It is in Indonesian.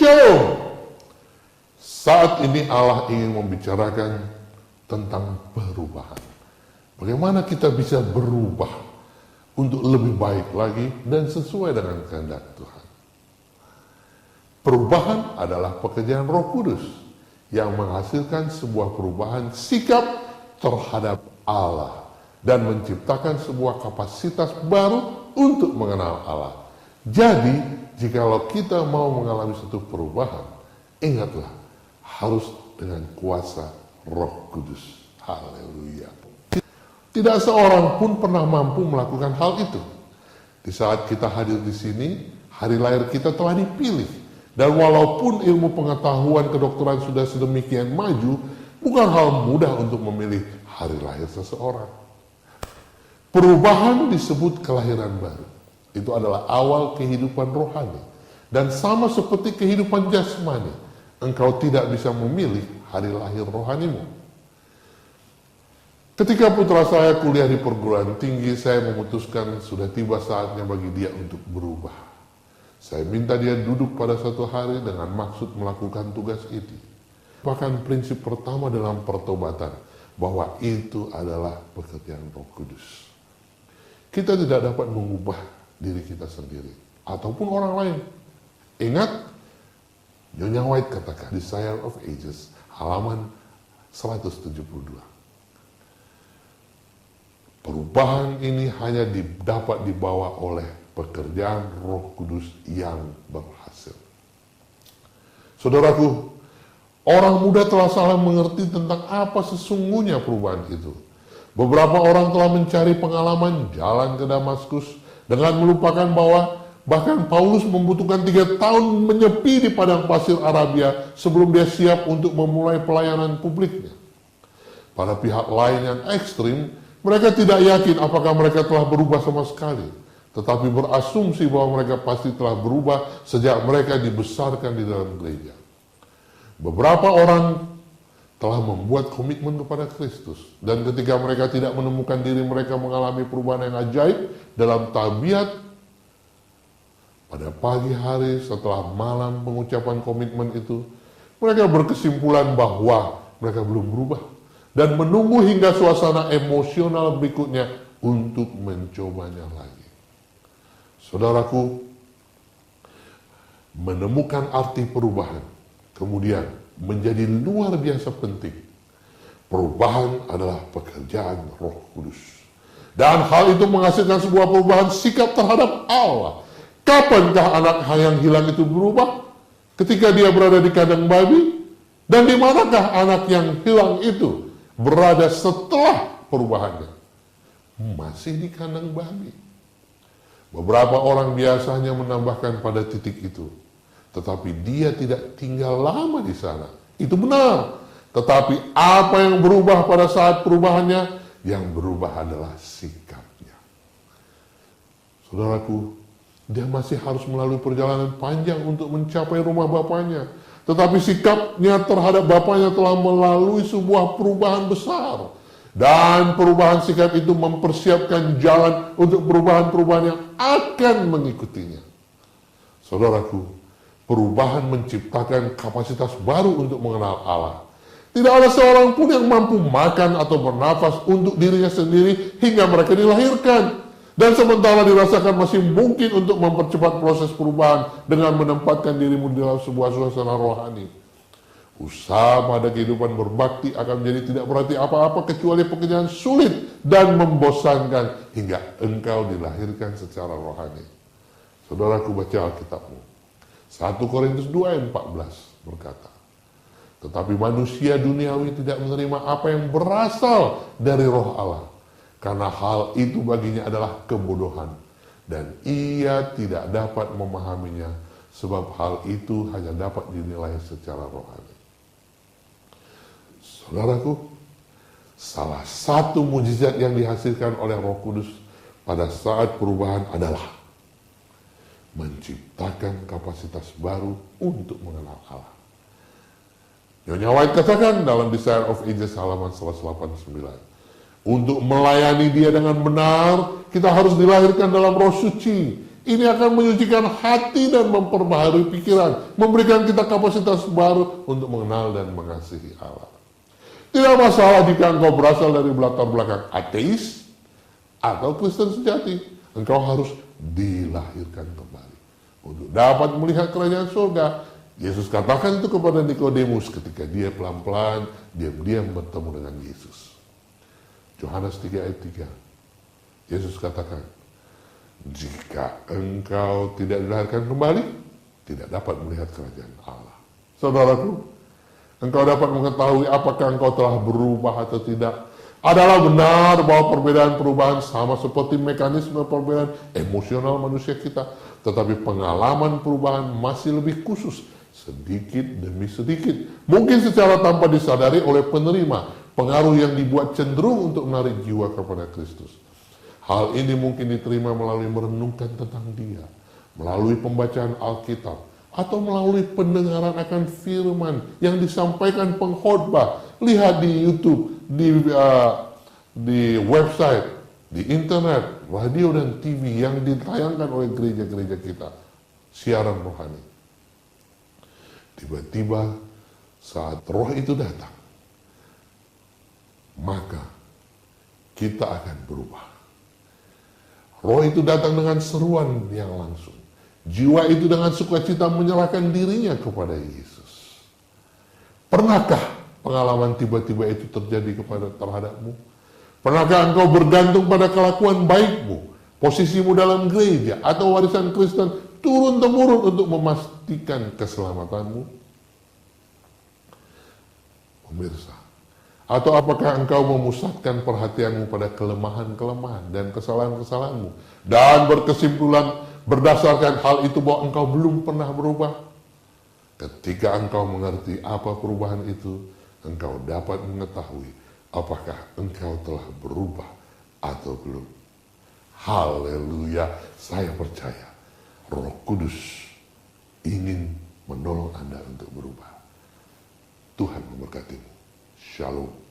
Shalom. Saat ini Allah ingin membicarakan tentang perubahan. Bagaimana kita bisa berubah untuk lebih baik lagi dan sesuai dengan kehendak Tuhan. Perubahan adalah pekerjaan Roh Kudus yang menghasilkan sebuah perubahan sikap terhadap Allah dan menciptakan sebuah kapasitas baru untuk mengenal Allah. Jadi, jikalau kita mau mengalami suatu perubahan, ingatlah, harus dengan kuasa Roh Kudus. Haleluya. Tidak seorang pun pernah mampu melakukan hal itu. Di saat kita hadir di sini, hari lahir kita telah dipilih. Dan walaupun ilmu pengetahuan kedokteran sudah sedemikian maju, bukan hal mudah untuk memilih hari lahir seseorang. Perubahan disebut kelahiran baru. Itu adalah awal kehidupan rohani. Dan sama seperti kehidupan jasmani, engkau tidak bisa memilih hari lahir rohanimu. Ketika putra saya kuliah di perguruan tinggi, saya memutuskan sudah tiba saatnya bagi dia untuk berubah. Saya minta dia duduk pada suatu hari dengan maksud melakukan tugas itu. Bahkan prinsip pertama dalam pertobatan, bahwa itu adalah pekerjaan Roh Kudus. Kita tidak dapat mengubah diri kita sendiri ataupun orang lain. Ingat, Nyonya White katakan, Desire of Ages, halaman 172. Perubahan ini hanya dapat dibawa oleh pekerjaan Roh Kudus yang berhasil. Saudaraku, orang muda telah salah mengerti tentang apa sesungguhnya perubahan itu. Beberapa orang telah mencari pengalaman jalan ke Damaskus dengan melupakan bahwa bahkan Paulus membutuhkan 3 tahun menyepi di padang pasir Arabia sebelum dia siap untuk memulai pelayanan publiknya. Pada pihak lain yang ekstrim, mereka tidak yakin apakah mereka telah berubah sama sekali, tetapi berasumsi bahwa mereka pasti telah berubah sejak mereka dibesarkan di dalam gereja. Beberapa orang telah membuat komitmen kepada Kristus, dan ketika mereka tidak menemukan diri mereka mengalami perubahan yang ajaib dalam tabiat, pada pagi hari setelah malam pengucapan komitmen itu, mereka berkesimpulan bahwa mereka belum berubah dan menunggu hingga suasana emosional berikutnya untuk mencobanya lagi. Saudaraku, menemukan arti perubahan kemudian menjadi luar biasa penting. Perubahan adalah pekerjaan Roh Kudus. Dan hal itu menghasilkan sebuah perubahan sikap terhadap Allah. Kapankah anak yang hilang itu berubah? Ketika dia berada di kandang babi? Dan di manakah anak yang hilang itu berada setelah perubahannya? Masih di kandang babi. Beberapa orang biasanya menambahkan pada titik itu, tetapi dia tidak tinggal lama di sana. Itu benar. Tetapi apa yang berubah pada saat perubahannya? Yang berubah adalah sikapnya. Saudaraku, dia masih harus melalui perjalanan panjang untuk mencapai rumah bapaknya. Tetapi sikapnya terhadap bapaknya telah melalui sebuah perubahan besar. Dan perubahan sikap itu mempersiapkan jalan untuk perubahan-perubahan yang akan mengikutinya. Saudaraku, perubahan menciptakan kapasitas baru untuk mengenal Allah. Tidak ada seorang pun yang mampu makan atau bernafas untuk dirinya sendiri hingga mereka dilahirkan. Dan sementara dirasakan masih mungkin untuk mempercepat proses perubahan dengan menempatkan dirimu dalam sebuah suasana rohani. Usaha pada kehidupan berbakti akan menjadi tidak berarti apa-apa kecuali pekerjaan sulit dan membosankan hingga engkau dilahirkan secara rohani. Saudaraku, baca Alkitabmu. 1 Korintus 2 ayat 14 berkata, tetapi manusia duniawi tidak menerima apa yang berasal dari Roh Allah, karena hal itu baginya adalah kebodohan, dan ia tidak dapat memahaminya, sebab hal itu hanya dapat dinilai secara rohani. Saudaraku, salah satu mujizat yang dihasilkan oleh Roh Kudus pada saat perubahan adalah menciptakan kapasitas baru untuk mengenal Allah. Nyonya White katakan dalam Desire of Ages halaman 189, untuk melayani Dia dengan benar, kita harus dilahirkan dalam roh suci Ini akan menyucikan hati dan memperbaharui pikiran, memberikan kita kapasitas baru untuk mengenal dan mengasihi Allah. Tidak masalah jika engkau berasal dari latar belakang ateis atau Kristen sejati. Engkau harus dilahirkan kembali untuk dapat melihat kerajaan surga. Yesus katakan itu kepada Nikodemus ketika dia pelan-pelan, diam-diam bertemu dengan Yesus. Yohanes 3 ayat 3. Yesus katakan, jika engkau tidak dilahirkan kembali, tidak dapat melihat kerajaan Allah. Saudaraku, engkau dapat mengetahui apakah engkau telah berubah atau tidak. Adalah benar bahwa perbedaan perubahan sama seperti mekanisme perbedaan emosional manusia kita. Tetapi pengalaman perubahan masih lebih khusus, sedikit demi sedikit. Mungkin secara tanpa disadari oleh penerima, pengaruh yang dibuat cenderung untuk menarik jiwa kepada Kristus. Hal ini mungkin diterima melalui merenungkan tentang Dia, melalui pembacaan Alkitab, atau melalui pendengaran akan firman yang disampaikan pengkhotbah. Lihat di YouTube, di website, di internet, radio dan TV yang ditayangkan oleh gereja-gereja kita. Siaran rohani. Tiba-tiba saat roh itu datang, maka kita akan berubah. Roh itu datang dengan seruan yang langsung. Jiwa itu dengan sukacita menyerahkan dirinya kepada Yesus. Pernahkah pengalaman tiba-tiba itu terjadi terhadapmu? Pernahkah engkau bergantung pada kelakuan baikmu, posisimu dalam gereja, atau warisan Kristen turun-temurun untuk memastikan keselamatanmu? Pemirsa, atau apakah engkau memusatkan perhatianmu pada kelemahan-kelemahan dan kesalahan-kesalahanmu dan berkesimpulan berdasarkan hal itu bahwa engkau belum pernah berubah? Ketika engkau mengerti apa perubahan itu, engkau dapat mengetahui apakah engkau telah berubah atau belum. Haleluya, saya percaya Roh Kudus ingin menolong Anda untuk berubah. Tuhan memberkatimu. Shalom.